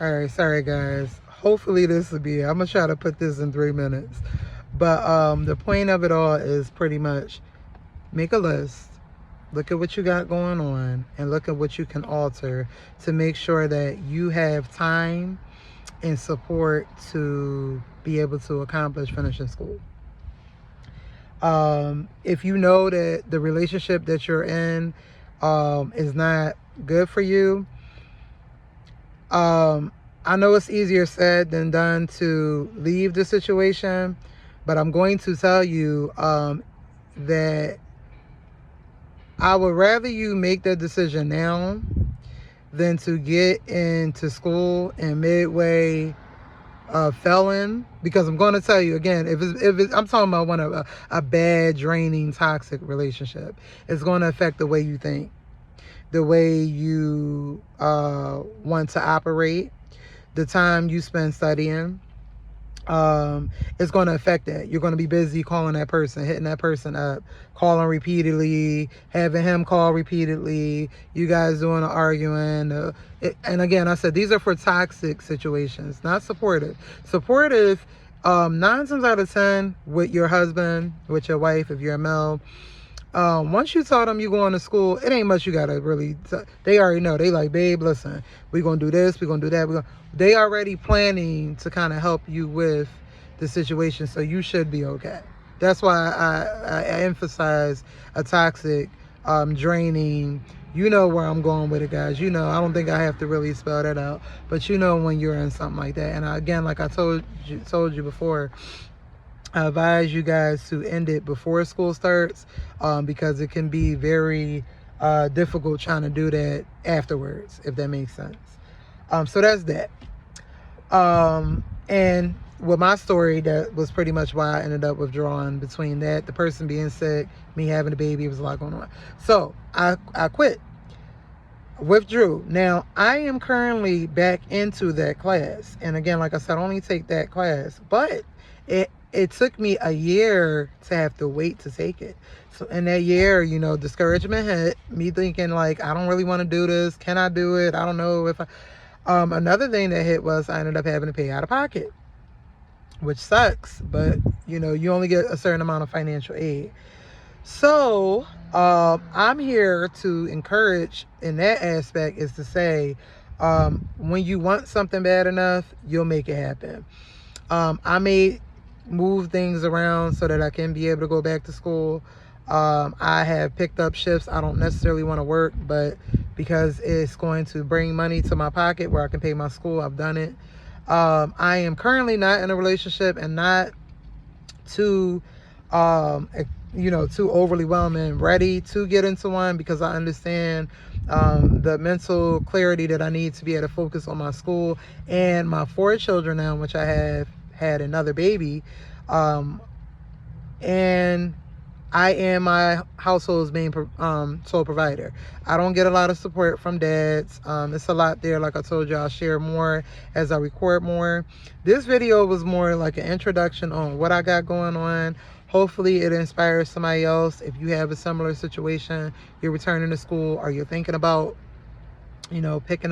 All right, sorry guys. Hopefully this will be it. I'm gonna try to put this in 3 minutes. But the point of it all is pretty much make a list, look at what you got going on, and look at what you can alter to make sure that you have time and support to be able to accomplish finishing school. If you know that the relationship that you're in is not good for you, I know it's easier said than done to leave the situation, but I'm going to tell you that I would rather you make that decision now than to get into school and midway felon, because I'm going to tell you again, if I'm talking about one of a bad, draining, toxic relationship, it's going to affect the way you think, the way you want to operate, the time you spend studying. It's going to affect that. You're going to be busy calling that person, hitting that person up, calling repeatedly, having him call repeatedly, you guys doing an arguing. And again, I said, these are for toxic situations, not supportive. Supportive, 9 times out of 10 with your husband, with your wife, if you're a male, once you tell them you're going to school, it ain't much you gotta really they already know. They like, babe, listen, we're gonna do this, we're gonna do that, they already planning to kind of help you with the situation, so you should be okay. That's why I emphasize a toxic, draining. You know where I'm going with it, guys. You know, I don't think I have to really spell that out, but you know when you're in something like that. And again, like I told you before, I advise you guys to end it before school starts, because it can be very difficult trying to do that afterwards, if that makes sense. So that's that. And with my story, that was pretty much why I ended up withdrawing. Between that, the person being sick, me having a baby, it was a lot going on. So I quit, withdrew. Now I am currently back into that class. And again, like I said, I only take that class, but it took me a year to have to wait to take it. So in that year, you know, discouragement hit me, thinking like, I don't really want to do this. Can I do it? I don't know if I... Another thing that hit was I ended up having to pay out of pocket, which sucks, but you know, you only get a certain amount of financial aid. So I'm here to encourage in that aspect, is to say, when you want something bad enough, you'll make it happen. I may move things around so that I can be able to go back to school. I have picked up shifts I don't necessarily want to work, but because it's going to bring money to my pocket where I can pay my school, I've done it. I am currently not in a relationship, and not too too overly whelming, ready to get into one, because I understand the mental clarity that I need to be able to focus on my school and my 4 children now, which I have had another baby, and I am my household's main sole provider. I don't get a lot of support from dads. It's a lot there. Like I told you, I'll share more as I record more. This video was more like an introduction on what I got going on. Hopefully it inspires somebody else. If you have a similar situation, you're returning to school, or you're thinking about, picking